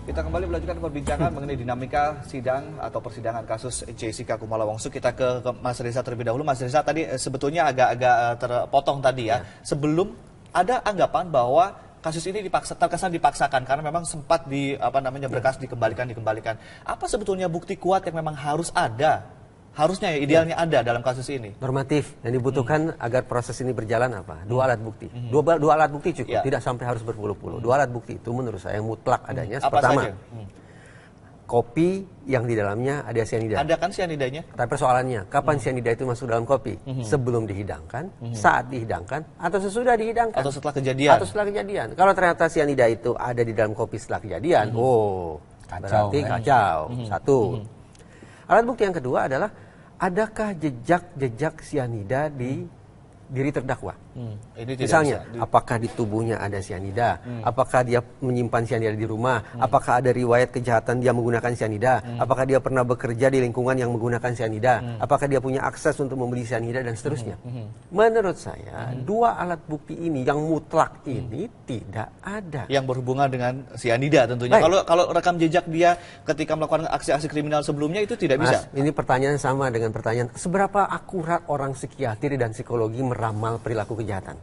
Kita kembali melanjutkan perbincangan mengenai dinamika sidang atau persidangan kasus Jessica Kumala Wongso. Kita ke Mas Reza terlebih dahulu. Mas Reza tadi sebetulnya agak terpotong tadi ya. Sebelum ada anggapan bahwa kasus ini terkesan dipaksakan karena memang sempat berkas dikembalikan. Apa sebetulnya bukti kuat yang memang harus ada? Harusnya ya, idealnya ada dalam kasus ini. Normatif yang dibutuhkan agar proses ini berjalan apa? Dua alat bukti. Dua alat bukti cukup, tidak sampai harus berpuluh-puluh. Dua alat bukti itu menurut saya yang mutlak adanya. Apa Pertama, saja? kopi yang di dalamnya ada cyanida. Ada kan cyanidanya? Tapi persoalannya, kapan cyanida itu masuk dalam kopi? Sebelum dihidangkan, saat dihidangkan, atau sesudah dihidangkan? Atau setelah kejadian? Atau setelah kejadian. Kalau ternyata cyanida itu ada di dalam kopi setelah kejadian, berarti kacau. Satu. Alat bukti yang kedua adalah, adakah jejak cyanida di diri terdakwa? Misalnya, apakah di tubuhnya ada cyanida? Apakah dia menyimpan cyanida di rumah? Apakah ada riwayat kejahatan dia menggunakan cyanida? Apakah dia pernah bekerja di lingkungan yang menggunakan cyanida? Apakah dia punya akses untuk membeli cyanida dan seterusnya? Menurut saya, dua alat bukti ini yang mutlak ini tidak ada. Yang berhubungan dengan cyanida tentunya. Kalau rekam jejak dia ketika melakukan aksi-aksi kriminal sebelumnya itu tidak bisa. Ini pertanyaan sama dengan pertanyaan seberapa akurat orang psikiatri dan psikologi meramal perilaku kejahatan.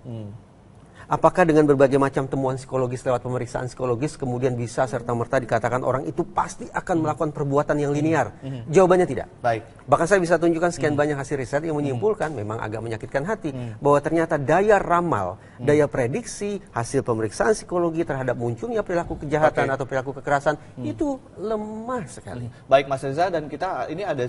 Apakah dengan berbagai macam temuan psikologis lewat pemeriksaan psikologis kemudian bisa serta-merta dikatakan orang itu pasti akan melakukan perbuatan yang linear? Jawabannya tidak. Baik. Bahkan saya bisa tunjukkan sekian banyak hasil riset yang menyimpulkan, memang agak menyakitkan hati, bahwa ternyata daya ramal, daya prediksi, hasil pemeriksaan psikologi terhadap munculnya perilaku kejahatan atau perilaku kekerasan itu lemah sekali. Baik Mas Reza, dan kita ini ada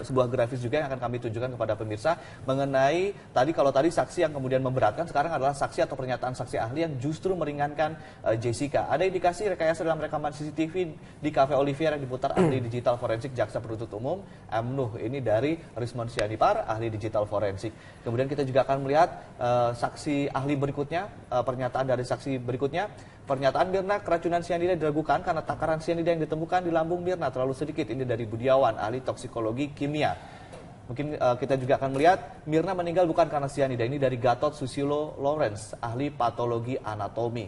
sebuah grafis juga yang akan kami tunjukkan kepada pemirsa mengenai kalau tadi saksi yang kemudian memberatkan, sekarang adalah saksi atau pernyataan saksi ahli yang justru meringankan Jessica. Ada indikasi rekayasa dalam rekaman CCTV di Cafe Olivier yang diputar ahli digital forensik Jaksa Penuntut Umum M. Nuh. Ini dari Rismond Sianipar, ahli digital forensik. Kemudian kita juga akan melihat saksi ahli berikutnya, pernyataan dari saksi berikutnya. Pernyataan Mirna keracunan cyanida diragukan karena takaran cyanida yang ditemukan di lambung Mirna terlalu sedikit. Ini dari Budiawan, ahli toksikologi kimia. Mungkin kita juga akan melihat Mirna meninggal bukan karena cyanida. Ini dari Gatot Susilo Lawrence, ahli patologi anatomi.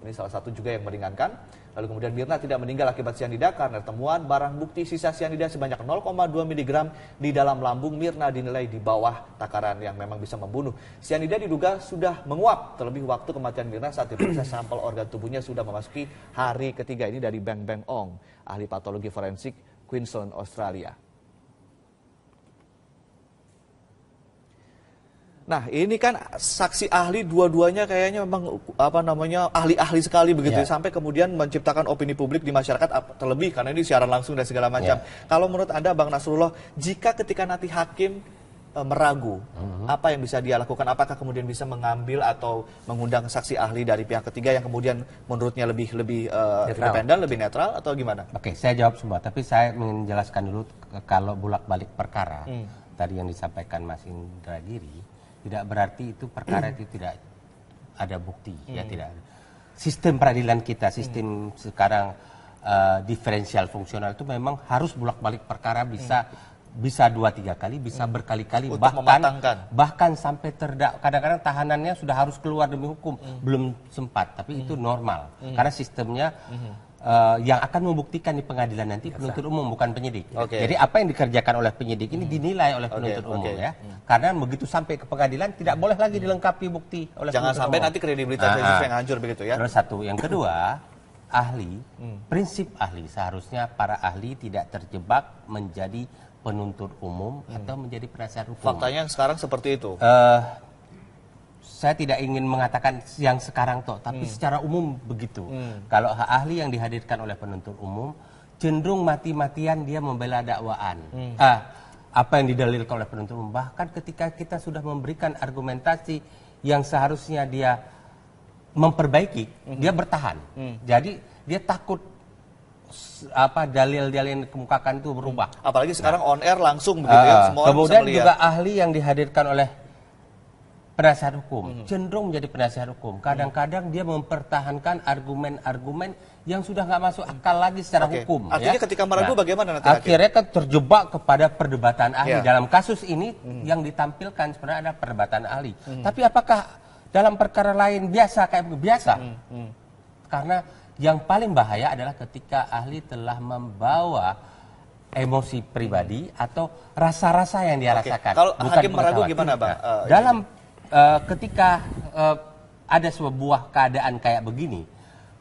Ini salah satu juga yang meringankan. Lalu kemudian Mirna tidak meninggal akibat cyanida karena temuan barang bukti sisa cyanida sebanyak 0,2 mg di dalam lambung Mirna dinilai di bawah takaran yang memang bisa membunuh. Cyanida diduga sudah menguap, terlebih waktu kematian Mirna saat diperiksa sampel organ tubuhnya sudah memasuki hari ketiga. Ini dari Beng Beng Ong, ahli patologi forensik Queensland, Australia. Nah, ini kan saksi ahli dua-duanya kayaknya memang ahli-ahli sekali begitu sampai kemudian menciptakan opini publik di masyarakat terlebih karena ini siaran langsung dan segala macam. Kalau menurut Anda Bang Nasrullah, jika ketika nanti hakim meragu, apa yang bisa dia lakukan? Apakah kemudian bisa mengambil atau mengundang saksi ahli dari pihak ketiga yang kemudian menurutnya lebih independen, lebih netral atau gimana? Oke, saya jawab semua, tapi saya ingin menjelaskan dulu kalau bolak-balik perkara tadi yang disampaikan Mas Indra Giri. Tidak berarti itu perkara itu tidak ada bukti, ya tidak. Sistem peradilan kita, sistem sekarang diferensial fungsional itu memang harus bolak-balik perkara bisa 2-3 kali, bisa berkali-kali, bahkan sampai kadang-kadang tahanannya sudah harus keluar demi hukum, belum sempat, tapi itu normal karena sistemnya. Yang akan membuktikan di pengadilan nanti penuntut umum bukan penyidik. Jadi apa yang dikerjakan oleh penyidik ini dinilai oleh penuntut umum ya. Karena begitu sampai ke pengadilan tidak boleh lagi dilengkapi bukti oleh jangan sampai umum. Nanti kredibilitas yang hancur begitu ya. Terus satu, yang kedua, ahli, prinsip ahli seharusnya para ahli tidak terjebak menjadi penuntut umum atau menjadi penasihat hukum. Faktanya sekarang seperti itu. Saya tidak ingin mengatakan yang sekarang toh, tapi secara umum begitu. Kalau ahli yang dihadirkan oleh penuntut umum cenderung mati-matian dia membela dakwaan. Apa yang didalilkan oleh penuntut umum. Bahkan ketika kita sudah memberikan argumentasi yang seharusnya dia memperbaiki, dia bertahan. Jadi dia takut dalil-dalil yang dikemukakan itu berubah. Apalagi sekarang on air langsung begitu ya. Semua kemudian juga ahli yang dihadirkan oleh penasihat hukum, cenderung menjadi penasihat hukum. Kadang-kadang dia mempertahankan argumen-argumen yang sudah nggak masuk akal lagi secara hukum. Artinya ketika meragu bagaimana nanti akhirnya kan terjebak kepada perdebatan ahli. Dalam kasus ini yang ditampilkan sebenarnya ada perdebatan ahli. Tapi apakah dalam perkara lain biasa kayak biasa? Karena yang paling bahaya adalah ketika ahli telah membawa emosi pribadi atau rasa-rasa yang dia rasakan. Kalau bukan hakim meragu pengetahuan. gimana, Bang? Dalam ketika ada sebuah keadaan kayak begini,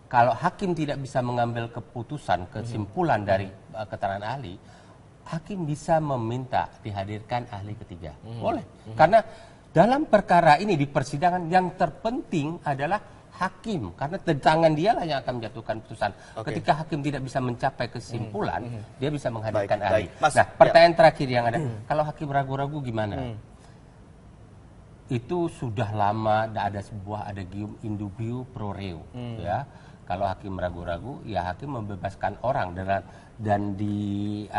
kalau hakim tidak bisa mengambil keputusan, kesimpulan dari keterangan ahli, hakim bisa meminta dihadirkan ahli ketiga. Boleh. Karena dalam perkara ini di persidangan yang terpenting adalah hakim, karena tangan dialah yang akan menjatuhkan putusan. Ketika hakim tidak bisa mencapai kesimpulan, dia bisa menghadirkan ahli. Mas, nah, pertanyaan terakhir yang ada, kalau hakim ragu-ragu gimana? Itu sudah lama ada gium indubio pro reo, ya. Kalau hakim ragu-ragu, ya hakim membebaskan orang dan di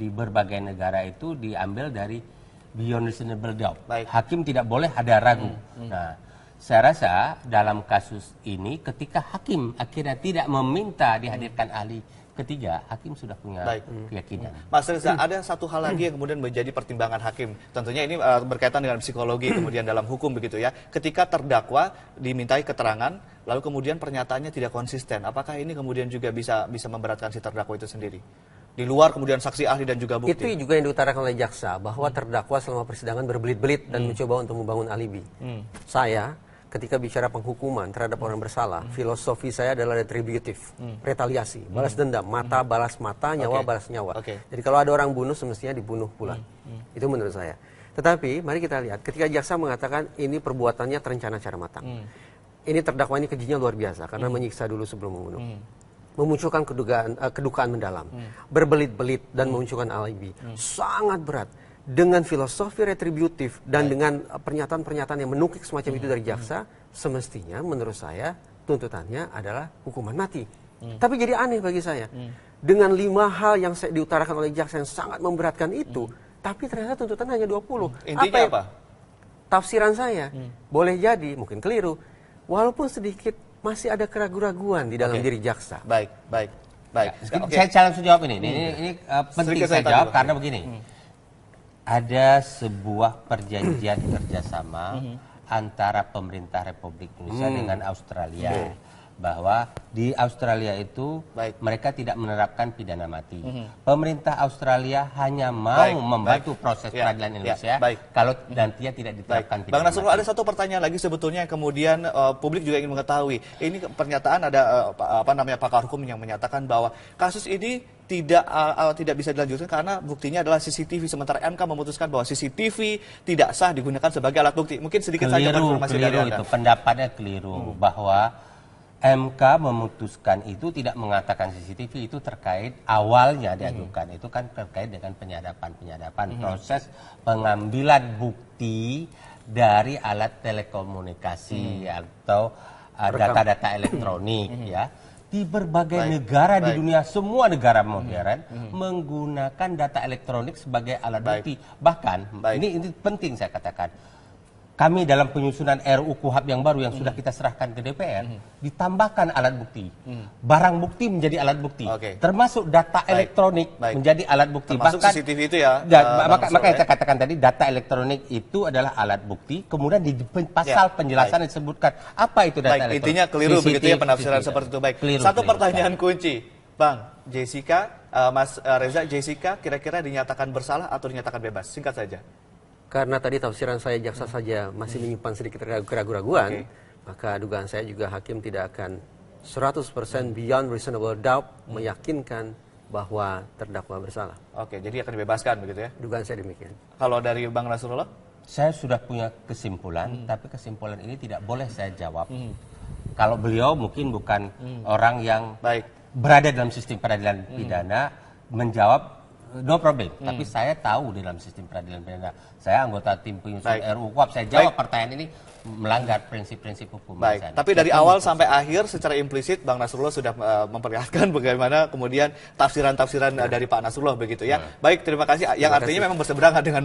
berbagai negara itu diambil dari beyond reasonable doubt. Hakim tidak boleh ada ragu. Nah, saya rasa dalam kasus ini ketika hakim akhirnya tidak meminta dihadirkan ahli ketiga, hakim sudah punya keyakinan. Mas Reza, ada satu hal lagi yang kemudian menjadi pertimbangan hakim. Tentunya ini berkaitan dengan psikologi kemudian dalam hukum begitu ya. Ketika terdakwa dimintai keterangan, lalu kemudian pernyataannya tidak konsisten. Apakah ini kemudian juga bisa memberatkan si terdakwa itu sendiri? Di luar kemudian saksi ahli dan juga bukti. Itu juga yang diutarakan oleh jaksa, bahwa terdakwa selama persidangan berbelit-belit dan mencoba untuk membangun alibi. Saya ketika bicara penghukuman terhadap orang bersalah, filosofi saya adalah retributif, retaliasi, balas dendam, mata balas mata, nyawa balas nyawa. Jadi kalau ada orang bunuh semestinya dibunuh pula. Itu menurut saya. Tetapi mari kita lihat, ketika jaksa mengatakan ini perbuatannya terencana secara matang. Ini terdakwa ini kejinya luar biasa karena menyiksa dulu sebelum membunuh. Memunculkan kedukaan mendalam, berbelit-belit dan memunculkan alibi. Sangat berat. Dengan filosofi retributif dan dengan pernyataan-pernyataan yang menukik semacam itu dari jaksa, semestinya menurut saya tuntutannya adalah hukuman mati. Tapi jadi aneh bagi saya. Dengan 5 hal yang diutarakan oleh jaksa yang sangat memberatkan itu, tapi ternyata tuntutan hanya 20. Intinya apa? Tafsiran saya, boleh jadi, mungkin keliru, walaupun sedikit masih ada keraguan-raguan di dalam diri jaksa. Baik. Saya langsung jawab ini. Ini penting saya jawab karena begini. Ada sebuah perjanjian kerjasama antara pemerintah Republik Indonesia dengan Australia. Bahwa di Australia itu mereka tidak menerapkan pidana mati. Pemerintah Australia hanya mau membantu proses peradilan Indonesia kalau nantinya tidak diterapkan pidana Bang Nasrullah, mati. ada satu pertanyaan lagi sebetulnya yang kemudian publik juga ingin mengetahui. Ini pernyataan ada pakar hukum yang menyatakan bahwa kasus ini tidak bisa dilanjutkan karena buktinya adalah CCTV, sementara MK memutuskan bahwa CCTV tidak sah digunakan sebagai alat bukti. Mungkin sedikit saja informasi dari Anda. Itu pendapatnya keliru bahwa MK memutuskan itu tidak mengatakan CCTV itu terkait awalnya diajukan itu kan terkait dengan penyadapan proses pengambilan bukti dari alat telekomunikasi atau data-data elektronik ya. Di berbagai negara di dunia, semua negara modern menggunakan data elektronik sebagai alat bukti. Bahkan ini penting saya katakan. Kami dalam penyusunan RUU KUHAP yang baru yang sudah kita serahkan ke DPR, ditambahkan alat bukti. Barang bukti menjadi alat bukti. Termasuk data elektronik menjadi alat bukti. Termasuk bahkan CCTV itu ya. Makanya saya katakan tadi data elektronik itu adalah alat bukti. Kemudian di pasal penjelasan disebutkan apa itu data elektronik. Intinya keliru begitu ya penafsiran seperti itu. Satu pertanyaan kunci. Bang, Jessica, Mas Reza, Jessica kira-kira dinyatakan bersalah atau dinyatakan bebas? Singkat saja. Karena tadi tafsiran saya jaksa saja masih menyimpan sedikit keraguan-raguan, maka dugaan saya juga hakim tidak akan 100% beyond reasonable doubt meyakinkan bahwa terdakwa bersalah. Jadi akan dibebaskan begitu ya? Dugaan saya demikian. Kalau dari Bang Nasrullah? Saya sudah punya kesimpulan, tapi kesimpulan ini tidak boleh saya jawab. Kalau beliau mungkin bukan orang yang berada dalam sistem peradilan pidana menjawab. No problem, tapi saya tahu di dalam sistem peradilan pidana. Saya anggota tim penyusun RUU KUHAP. Saya jawab pertanyaan ini melanggar prinsip-prinsip hukum. Tapi dari awal sampai akhir secara implisit Bang Nasrullah sudah memperlihatkan bagaimana kemudian tafsiran-tafsiran dari Pak Nasrullah begitu ya. Baik, terima kasih. Yang artinya memang berseberangan dengan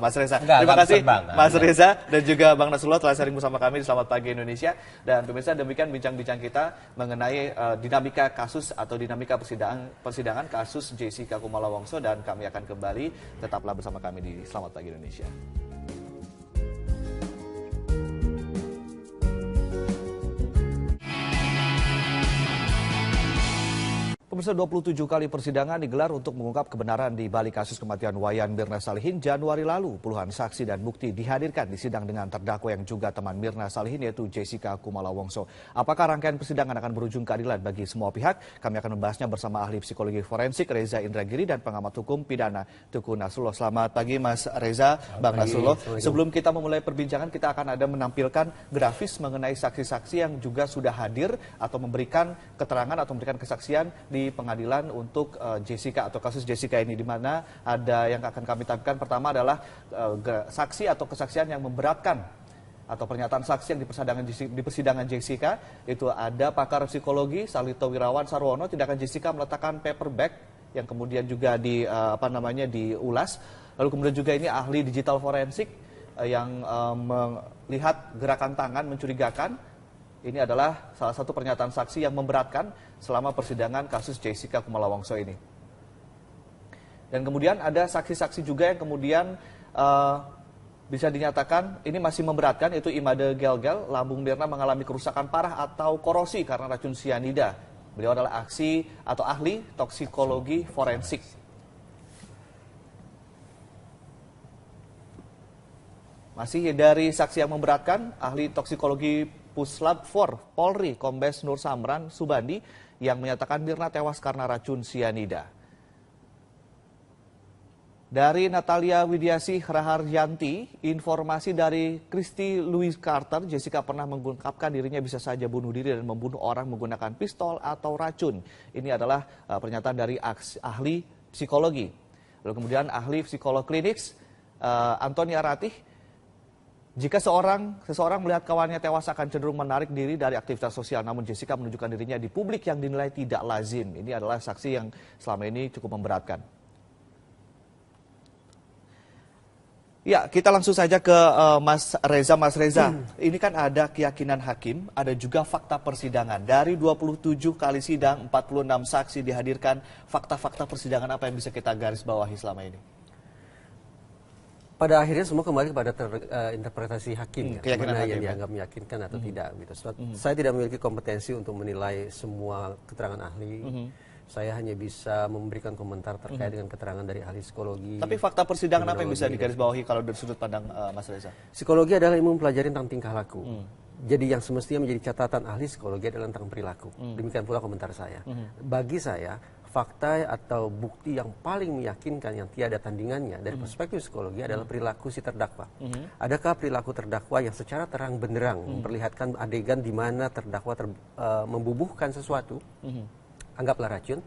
Mas Reza. Terima kasih Mas Reza dan juga Bang Nasrullah telah sharing bersama kami di Selamat Pagi Indonesia. Dan pemirsa, demikian bincang-bincang kita mengenai dinamika kasus atau dinamika persidangan kasus Jessica Kumala Wongso, dan kami akan kembali. Tetaplah bersama kami di Selamat Pagi Indonesia. Pemirsa, 27 kali persidangan digelar untuk mengungkap kebenaran di balik kasus kematian Wayan Mirna Salihin Januari lalu. Puluhan saksi dan bukti dihadirkan di sidang dengan terdakwa yang juga teman Mirna Salihin, yaitu Jessica Kumala Wongso. Apakah rangkaian persidangan akan berujung keadilan bagi semua pihak? Kami akan membahasnya bersama ahli psikologi forensik Reza Indragiri dan pengamat hukum pidana Teguh Nasrullah. Selamat pagi Mas Reza, Bang Nasrullah. Sebelum kita memulai perbincangan, kita akan ada menampilkan grafis mengenai saksi-saksi yang juga sudah hadir atau memberikan keterangan atau memberikan kesaksian di pengadilan untuk Jessica atau kasus Jessica ini, di mana ada yang akan kami tampilkan. Pertama adalah saksi atau kesaksian yang memberatkan atau pernyataan saksi yang di persidangan Jessica. Itu ada pakar psikologi Salito Wirawan Sarwono. Tindakan Jessica meletakkan paper bag yang kemudian juga diulas. Lalu kemudian juga ini ahli digital forensik yang melihat gerakan tangan mencurigakan. Ini adalah salah satu pernyataan saksi yang memberatkan selama persidangan kasus Jessica Kumala Wongso ini. Dan kemudian ada saksi-saksi juga yang kemudian bisa dinyatakan ini masih memberatkan, yaitu Imade Gelgel. Lambung Mirna mengalami kerusakan parah atau korosi karena racun sianida. Beliau adalah ahli toksikologi forensik. Masih dari saksi yang memberatkan, ahli toksikologi Puslab 4 Polri Kombes Nur Samran Subandi yang menyatakan Mirna tewas karena racun sianida. Dari Natalia Widiasih Raharyanti, informasi dari Christy Louise Carter, Jessica pernah mengungkapkan dirinya bisa saja bunuh diri dan membunuh orang menggunakan pistol atau racun. Ini adalah pernyataan dari ahli psikologi. Lalu kemudian ahli psikolog klinis Antonia Ratih, jika seseorang melihat kawannya tewas akan cenderung menarik diri dari aktivitas sosial, namun Jessica menunjukkan dirinya di publik yang dinilai tidak lazim. Ini adalah saksi yang selama ini cukup memberatkan. Ya, kita langsung saja ke Mas Reza. Mas Reza, ini kan ada keyakinan hakim, ada juga fakta persidangan. Dari 27 kali sidang, 46 saksi dihadirkan. Fakta-fakta persidangan apa yang bisa kita garis bawahi selama ini? Pada akhirnya semua kembali kepada interpretasi hakim, keyakinan mana hakim, yang dianggap meyakinkan atau tidak. Gitu. Saya tidak memiliki kompetensi untuk menilai semua keterangan ahli. Saya hanya bisa memberikan komentar terkait dengan keterangan dari ahli psikologi. Tapi fakta persidangan apa yang bisa digarisbawahi kalau dari sudut pandang Mas Reza? Psikologi adalah ilmu mempelajari tentang tingkah laku. Jadi yang semestinya menjadi catatan ahli psikologi adalah tentang perilaku. Demikian pula komentar saya. Bagi saya, fakta atau bukti yang paling meyakinkan yang tiada tandingannya dari perspektif psikologi adalah perilaku si terdakwa. Adakah perilaku terdakwa yang secara terang benderang memperlihatkan adegan di mana terdakwa membubuhkan sesuatu, anggaplah racun,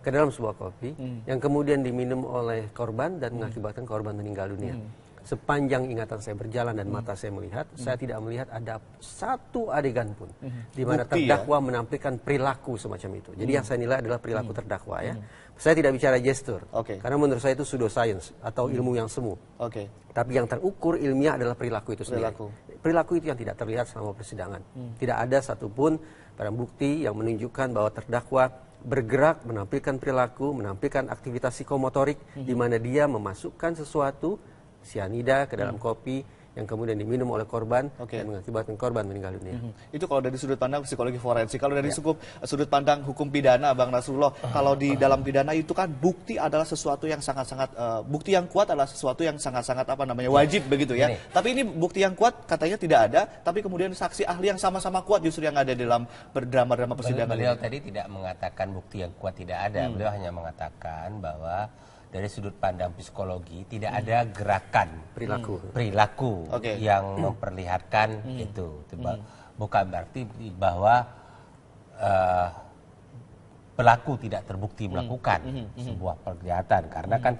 ke dalam sebuah kopi yang kemudian diminum oleh korban dan mengakibatkan korban meninggal dunia. Sepanjang ingatan saya berjalan dan mata saya melihat, saya tidak melihat ada satu adegan pun di mana terdakwa menampilkan perilaku semacam itu. Jadi yang saya nilai adalah perilaku terdakwa ya. Saya tidak bicara gestur, karena menurut saya itu pseudoscience atau ilmu yang semu. Tapi yang terukur ilmiah adalah perilaku itu sendiri. Perilaku itu yang tidak terlihat selama persidangan. Tidak ada satupun barang bukti yang menunjukkan bahwa terdakwa bergerak, menampilkan perilaku, menampilkan aktivitas psikomotorik di mana dia memasukkan sesuatu sianida ke dalam kopi yang kemudian diminum oleh korban dan mengakibatkan korban meninggal dunia. Itu kalau dari sudut pandang psikologi forensik. Kalau dari sudut pandang hukum pidana, Bang Nasrullah, kalau di dalam pidana itu kan bukti adalah sesuatu yang sangat-sangat bukti yang kuat adalah sesuatu yang sangat-sangat wajib begitu ya. Tapi ini bukti yang kuat katanya tidak ada, tapi kemudian saksi ahli yang sama-sama kuat justru yang ada di dalam drama-drama persidangan. Beliau tadi tidak mengatakan bukti yang kuat tidak ada. Beliau hanya mengatakan bahwa dari sudut pandang psikologi tidak ada gerakan perilaku yang memperlihatkan itu. Bukan berarti bahwa pelaku tidak terbukti melakukan sebuah kejahatan, karena kan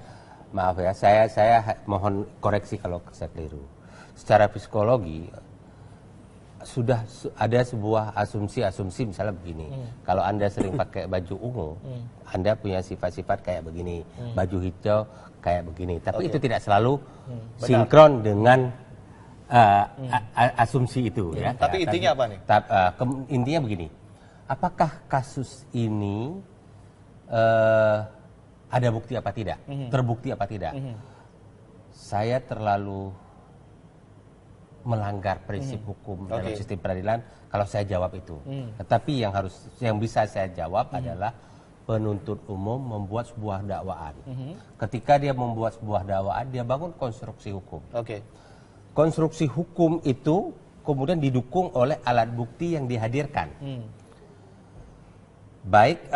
maaf ya, saya mohon koreksi kalau saya keliru. Secara psikologi sudah ada sebuah asumsi misalnya begini, kalau Anda sering pakai baju ungu, Anda punya sifat-sifat kayak begini, baju hijau kayak begini, tapi itu tidak selalu sinkron dengan asumsi itu ya. Tapi intinya apa nih? Intinya begini, apakah kasus ini ada bukti apa tidak, terbukti apa tidak? Saya terlalu melanggar prinsip hukum dalam sistem peradilan kalau saya jawab itu. Tetapi yang bisa saya jawab adalah penuntut umum membuat sebuah dakwaan. Ketika dia membuat sebuah dakwaan, dia bangun konstruksi hukum. Konstruksi hukum itu kemudian didukung oleh alat bukti yang dihadirkan. Baik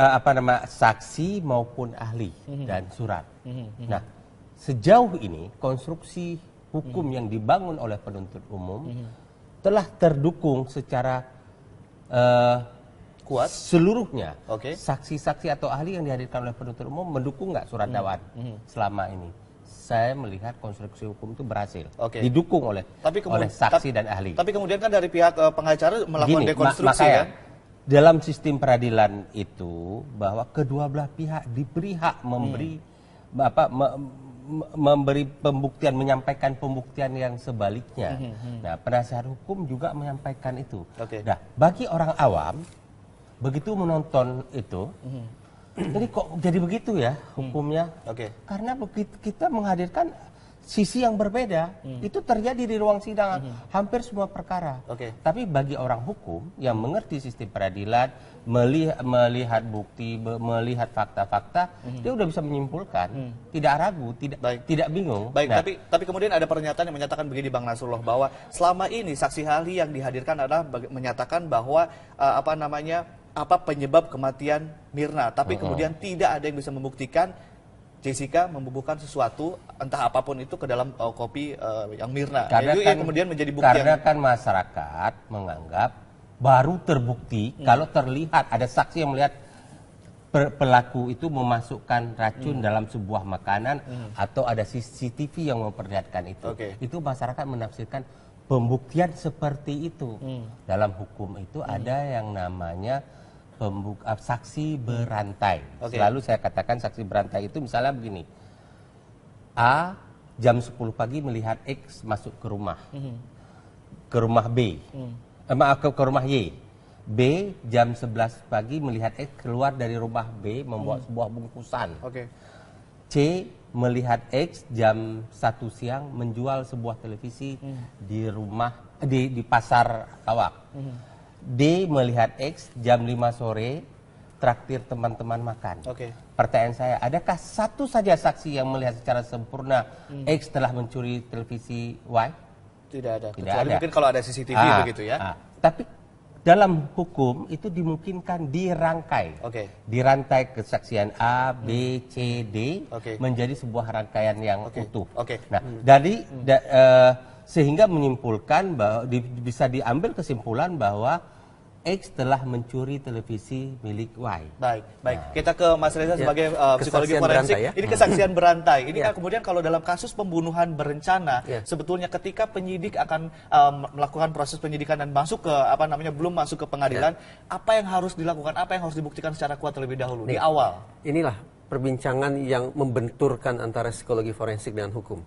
saksi maupun ahli dan surat. Nah, sejauh ini konstruksi hukum yang dibangun oleh penuntut umum telah terdukung secara kuat seluruhnya. Saksi-saksi atau ahli yang dihadirkan oleh penuntut umum mendukung nggak surat dakwaan selama ini? Saya melihat konstruksi hukum itu berhasil, didukung oleh saksi dan ahli. Tapi kemudian kan dari pihak pengacara melakukan dekonstruksi makanya, dalam sistem peradilan itu bahwa kedua belah pihak diberi hak memberi pembuktian, menyampaikan pembuktian yang sebaliknya. Nah, penasihat hukum juga menyampaikan itu. Nah, bagi orang awam begitu menonton itu, jadi kok jadi begitu ya hukumnya? Karena kita menghadirkan sisi yang berbeda. Itu terjadi di ruang sidang hampir semua perkara. Tapi bagi orang hukum yang mengerti sistem peradilan, melihat bukti, melihat fakta-fakta, dia udah bisa menyimpulkan, tidak ragu, tidak bingung. Tapi kemudian ada pernyataan yang menyatakan begini, Bang Nasrullah, bahwa selama ini saksi ahli yang dihadirkan adalah menyatakan bahwa apa penyebab kematian Mirna, tapi kemudian tidak ada yang bisa membuktikan Jessica membubuhkan sesuatu entah apapun itu ke dalam kopi yang Mirna. Karena itu kan, yang kemudian menjadi bukti. Karena kan masyarakat menganggap baru terbukti kalau terlihat ada saksi yang melihat pelaku itu memasukkan racun dalam sebuah makanan atau ada CCTV yang memperlihatkan itu. Itu masyarakat menafsirkan pembuktian seperti itu. Dalam hukum itu ada yang namanya saksi berantai. Selalu saya katakan saksi berantai itu misalnya begini. A jam 10 pagi melihat X masuk ke rumah. Ke rumah B. Ke rumah Y. B jam 11 pagi melihat X keluar dari rumah B membawa sebuah bungkusan. C melihat X jam 1 siang menjual sebuah televisi di rumah di pasar Kawak. D melihat X jam 5 sore traktir teman-teman makan. Pertanyaan saya, adakah satu saja saksi yang melihat secara sempurna X telah mencuri televisi Y? Tidak ada. Tidak Kecuali ada. mungkin kalau ada CCTV begitu ya. Tapi dalam hukum itu dimungkinkan dirangkai. Dirantai kesaksian A, B, C, D menjadi sebuah rangkaian yang utuh. Nah, sehingga menyimpulkan bahwa bisa diambil kesimpulan bahwa X telah mencuri televisi milik Y. Baik. Kita ke Mas Reza sebagai psikologi forensik. Ini kesaksian berantai. Ini kan kemudian kalau dalam kasus pembunuhan berencana, sebetulnya ketika penyidik akan melakukan proses penyidikan dan masuk ke belum masuk ke pengadilan, apa yang harus dilakukan? Apa yang harus dibuktikan secara kuat terlebih dahulu di awal? Inilah perbincangan yang membenturkan antara psikologi forensik dengan hukum.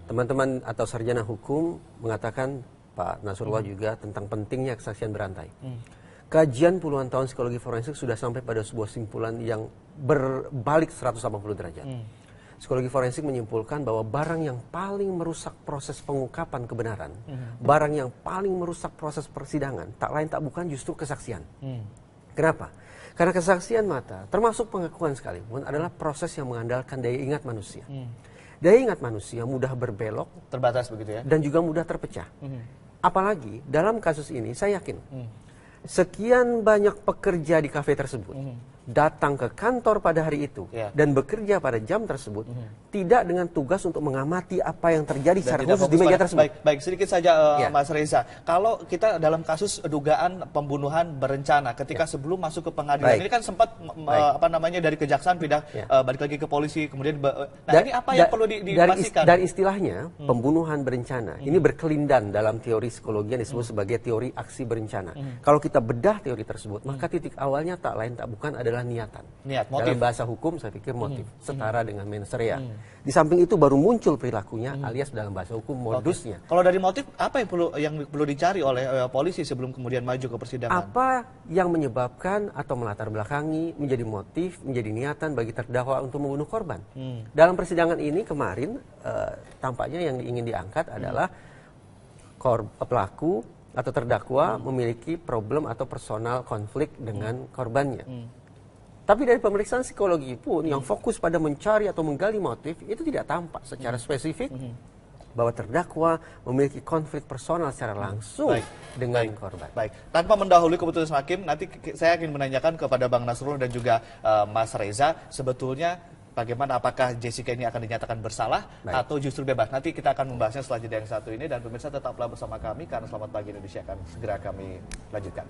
Teman-teman atau sarjana hukum mengatakan, Pak Nasrullah juga, tentang pentingnya kesaksian berantai. Kajian puluhan tahun psikologi forensik sudah sampai pada sebuah simpulan yang berbalik 180 derajat. Psikologi forensik menyimpulkan bahwa barang yang paling merusak proses pengungkapan kebenaran, barang yang paling merusak proses persidangan, tak lain tak bukan justru kesaksian. Kenapa? Karena kesaksian mata, termasuk pengakuan sekalipun, adalah proses yang mengandalkan daya ingat manusia. Daya ingat manusia mudah berbelok, terbatas begitu ya, dan juga mudah terpecah. Apalagi dalam kasus ini, saya yakin sekian banyak pekerja di kafe tersebut datang ke kantor pada hari itu dan bekerja pada jam tersebut tidak dengan tugas untuk mengamati apa yang terjadi secara khusus di meja tersebut. Baik, sedikit saja Mas Reza. Kalau kita dalam kasus dugaan pembunuhan berencana ketika sebelum masuk ke pengadilan, ini kan sempat dari kejaksaan pindah balik lagi ke polisi, kemudian ini apa yang perlu dipastikan? Dan istilahnya pembunuhan berencana ini berkelindan dalam teori psikologi yang disebut sebagai teori aksi berencana. Kalau kita bedah teori tersebut, maka titik awalnya tak lain tak bukan adalah niatan. Motif. Dalam bahasa hukum saya pikir motif, setara dengan mens rea. Di samping itu baru muncul perilakunya, alias dalam bahasa hukum modusnya. Kalau dari motif, apa yang perlu dicari oleh polisi sebelum kemudian maju ke persidangan? Apa yang menyebabkan atau melatar belakangi menjadi motif, menjadi niatan bagi terdakwa untuk membunuh korban? Dalam persidangan ini kemarin tampaknya yang ingin diangkat adalah pelaku atau terdakwa memiliki problem atau personal konflik dengan korbannya. Tapi dari pemeriksaan psikologi pun yang fokus pada mencari atau menggali motif itu tidak tampak secara spesifik bahwa terdakwa memiliki konflik personal secara langsung dengan korban. Baik, tanpa mendahului keputusan hakim, nanti saya ingin menanyakan kepada Bang Nasrullah dan juga Mas Reza, sebetulnya bagaimana, apakah Jessica ini akan dinyatakan bersalah atau justru bebas? Nanti kita akan membahasnya setelah jeda yang satu ini, dan pemirsa tetaplah bersama kami karena Selamat Pagi Indonesia akan segera kami lanjutkan.